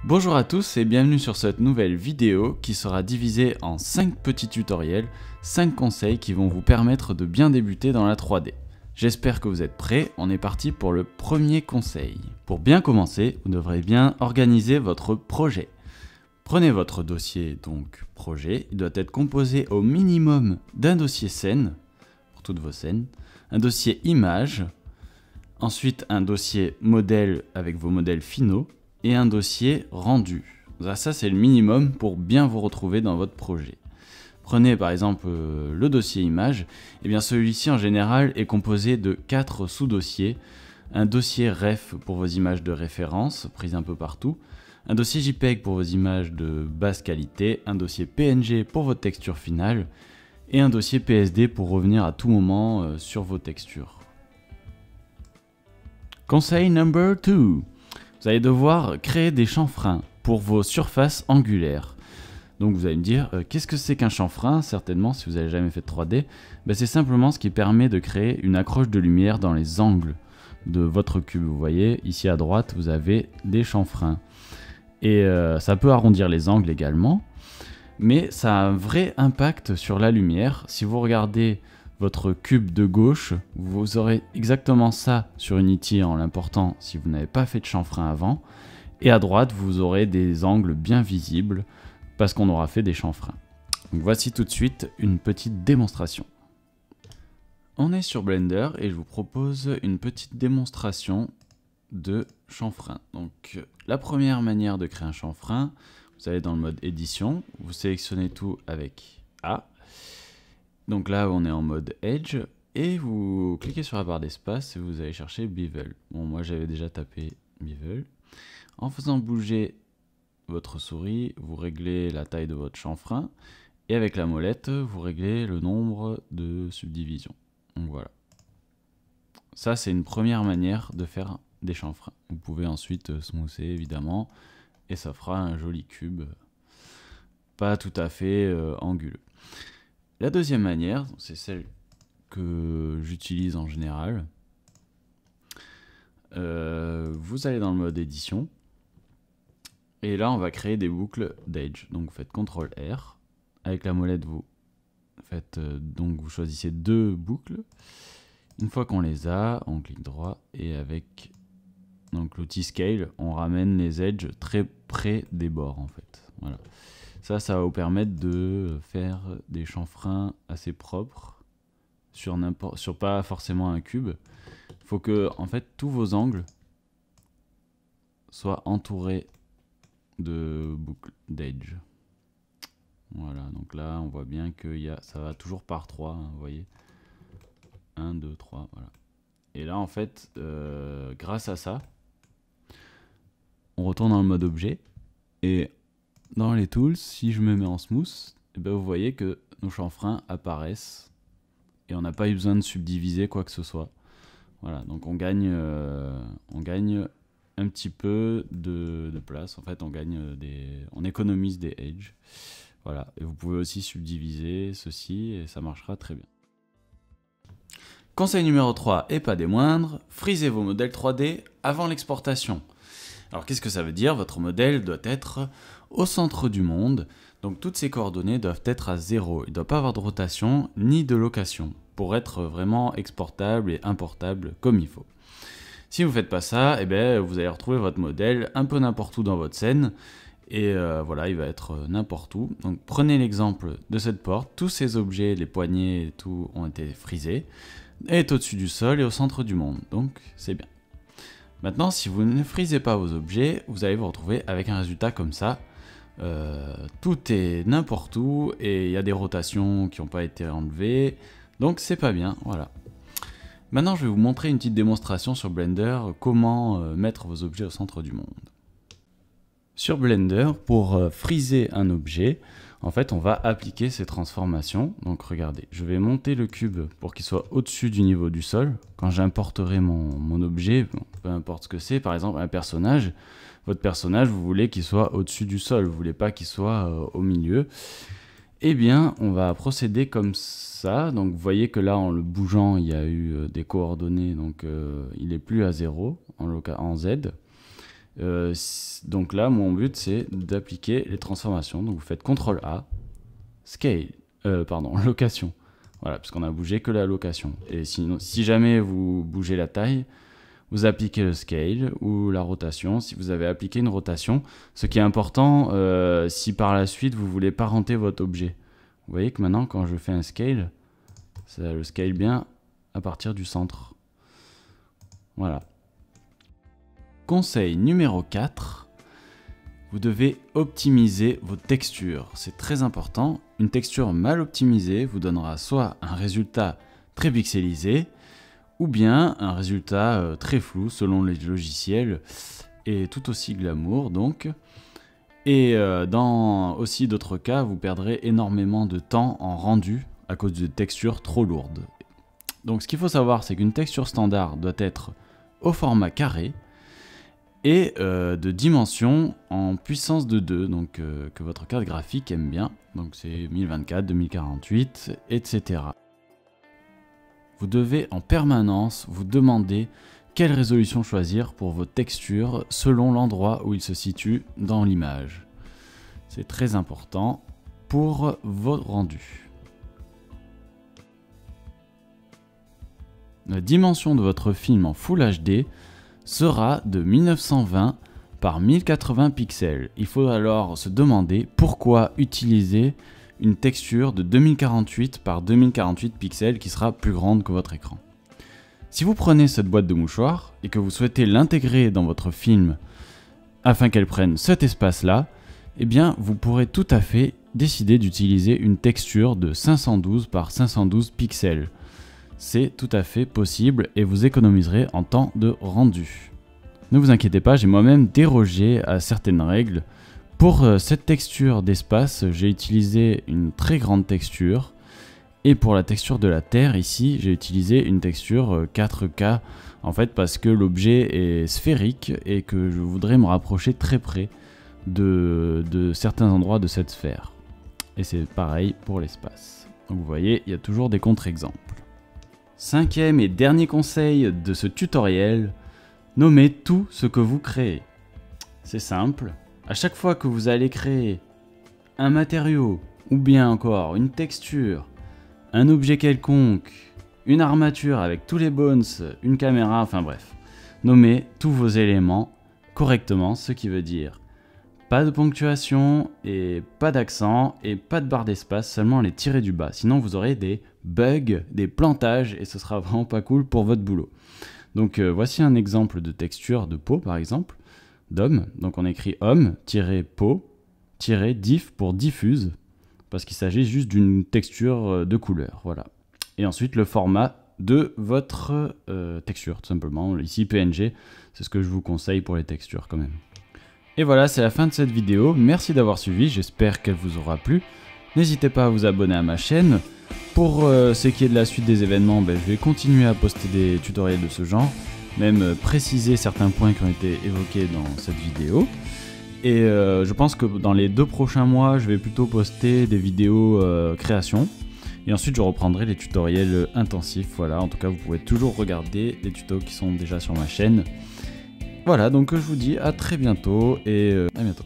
Bonjour à tous et bienvenue sur cette nouvelle vidéo qui sera divisée en 5 petits tutoriels, 5 conseils qui vont vous permettre de bien débuter dans la 3D. J'espère que vous êtes prêts, on est parti pour le premier conseil. Pour bien commencer, vous devrez bien organiser votre projet. Prenez votre dossier, donc projet, il doit être composé au minimum d'un dossier scène, pour toutes vos scènes, un dossier image, ensuite un dossier modèle avec vos modèles finaux, et un dossier rendu. Ça c'est le minimum pour bien vous retrouver dans votre projet. Prenez par exemple le dossier image, et bien celui-ci en général est composé de 4 sous-dossiers. Un dossier ref pour vos images de référence, prises un peu partout, un dossier JPEG pour vos images de basse qualité, un dossier PNG pour votre texture finale, et un dossier PSD pour revenir à tout moment sur vos textures. Conseil number 2. Vous allez devoir créer des chanfreins pour vos surfaces angulaires. Donc vous allez me dire, qu'est-ce que c'est qu'un chanfrein? Certainement, si vous n'avez jamais fait de 3D, c'est simplement ce qui permet de créer une accroche de lumière dans les angles de votre cube. Vous voyez, ici à droite, vous avez des chanfreins. Et ça peut arrondir les angles également, mais ça a un vrai impact sur la lumière. Si vous regardez votre cube de gauche, vous aurez exactement ça sur Unity en l'important si vous n'avez pas fait de chanfrein avant. Et à droite, vous aurez des angles bien visibles parce qu'on aura fait des chanfreins. Donc voici tout de suite une petite démonstration. On est sur Blender et je vous propose une petite démonstration de chanfrein. Donc la première manière de créer un chanfrein, vous allez dans le mode édition, vous sélectionnez tout avec A. Donc là, on est en mode Edge, et vous cliquez sur la barre d'espace et vous allez chercher Bevel. Bon, moi j'avais déjà tapé Bevel. En faisant bouger votre souris, vous réglez la taille de votre chanfrein, et avec la molette, vous réglez le nombre de subdivisions. Donc voilà. Ça, c'est une première manière de faire des chanfreins. Vous pouvez ensuite smoother, évidemment, et ça fera un joli cube, pas tout à fait anguleux. La deuxième manière, c'est celle que j'utilise en général. Vous allez dans le mode édition. Et là, on va créer des boucles d'edge. Donc vous faites CTRL R. Avec la molette, vous choisissez 2 boucles. Une fois qu'on les a, on clique droit. Et avec l'outil Scale, on ramène les edges très près des bords en fait. Voilà. Ça va vous permettre de faire des chanfreins assez propres sur pas forcément un cube. Il faut que en fait tous vos angles soient entourés de boucles d'edge. Voilà, donc là on voit bien que ça va toujours par 3, hein, vous voyez. 1, 2, 3, voilà. Et là en fait, grâce à ça, on retourne dans le mode objet et dans les tools, si je me mets en smooth, vous voyez que nos chanfreins apparaissent et on n'a pas eu besoin de subdiviser quoi que ce soit. Voilà, donc on gagne un petit peu de place. En fait, on économise des edges. Voilà, et vous pouvez aussi subdiviser ceci et ça marchera très bien. Conseil numéro 3 et pas des moindres, frisez vos modèles 3D avant l'exportation. Alors qu'est-ce que ça veut dire? Votre modèle doit être au centre du monde, donc toutes ces coordonnées doivent être à 0. Il ne doit pas avoir de rotation ni de location pour être vraiment exportable et importable comme il faut. Si vous ne faites pas ça, vous allez retrouver votre modèle un peu n'importe où dans votre scène et voilà, il va être n'importe où. Donc prenez l'exemple de cette porte, tous ces objets, les poignées et tout ont été frisés, et est au-dessus du sol et au centre du monde, donc c'est bien. Maintenant, si vous ne frisez pas vos objets, vous allez vous retrouver avec un résultat comme ça. Tout est n'importe où et il y a des rotations qui n'ont pas été enlevées, donc c'est pas bien, voilà. Maintenant, je vais vous montrer une petite démonstration sur Blender, comment mettre vos objets au centre du monde. Sur Blender, pour friser un objet, en fait, on va appliquer ces transformations. Donc regardez, je vais monter le cube pour qu'il soit au-dessus du niveau du sol. Quand j'importerai mon objet, peu importe ce que c'est, par exemple un personnage, votre personnage, vous voulez qu'il soit au-dessus du sol, vous ne voulez pas qu'il soit au milieu. Eh bien, on va procéder comme ça. Donc vous voyez que là, en le bougeant, il y a eu des coordonnées, donc il n'est plus à 0 en Z. Donc là, mon but, c'est d'appliquer les transformations. Donc vous faites CTRL A, Scale, location. Voilà, parce qu'on a bougé que la location. Et sinon, si jamais vous bougez la taille, vous appliquez le Scale ou la rotation. Si vous avez appliqué une rotation, ce qui est important, si par la suite, vous voulez parenter votre objet. Vous voyez que maintenant, quand je fais un Scale, ça le scale bien à partir du centre. Voilà. Conseil numéro 4, vous devez optimiser vos textures. C'est très important. Une texture mal optimisée vous donnera soit un résultat très pixelisé, ou bien un résultat très flou selon les logiciels, et tout aussi glamour donc. Et dans aussi d'autres cas, vous perdrez énormément de temps en rendu à cause de textures trop lourdes. Donc ce qu'il faut savoir, c'est qu'une texture standard doit être au format carré, et de dimension en puissance de 2, donc que votre carte graphique aime bien, donc c'est 1024, 2048, etc. Vous devez en permanence vous demander quelle résolution choisir pour vos textures selon l'endroit où ils se situent dans l'image. C'est très important pour votre rendu. La dimension de votre film en Full HD sera de 1920 par 1080 pixels. Il faut alors se demander pourquoi utiliser une texture de 2048 par 2048 pixels qui sera plus grande que votre écran. Si vous prenez cette boîte de mouchoirs et que vous souhaitez l'intégrer dans votre film afin qu'elle prenne cet espace-là, eh bien vous pourrez tout à fait décider d'utiliser une texture de 512 par 512 pixels. C'est tout à fait possible et vous économiserez en temps de rendu. Ne vous inquiétez pas, j'ai moi-même dérogé à certaines règles. Pour cette texture d'espace, j'ai utilisé une très grande texture. Et pour la texture de la Terre, ici, j'ai utilisé une texture 4K. En fait, parce que l'objet est sphérique et que je voudrais me rapprocher très près de certains endroits de cette sphère. Et c'est pareil pour l'espace. Donc vous voyez, il y a toujours des contre-exemples. Cinquième et dernier conseil de ce tutoriel, nommez tout ce que vous créez. C'est simple, à chaque fois que vous allez créer un matériau, ou bien encore une texture, un objet quelconque, une armature avec tous les bones, une caméra, enfin bref, nommez tous vos éléments correctement, ce qui veut dire pas de ponctuation et pas d'accent et pas de barre d'espace, seulement les tirer du bas. Sinon vous aurez des bugs, des plantages et ce sera vraiment pas cool pour votre boulot. Donc voici un exemple de texture de peau par exemple, d'homme. Donc on écrit homme-peau-diff pour diffuse, parce qu'il s'agit juste d'une texture de couleur, voilà. Et ensuite le format de votre texture, tout simplement. Ici PNG, c'est ce que je vous conseille pour les textures quand même. Et voilà, c'est la fin de cette vidéo. Merci d'avoir suivi, j'espère qu'elle vous aura plu. N'hésitez pas à vous abonner à ma chaîne. Pour ce qui est de la suite des événements, je vais continuer à poster des tutoriels de ce genre, même préciser certains points qui ont été évoqués dans cette vidéo. Et je pense que dans les 2 prochains mois, je vais plutôt poster des vidéos création. Et ensuite, je reprendrai les tutoriels intensifs. Voilà, en tout cas, vous pouvez toujours regarder les tutos qui sont déjà sur ma chaîne. Voilà, donc je vous dis à très bientôt et à bientôt.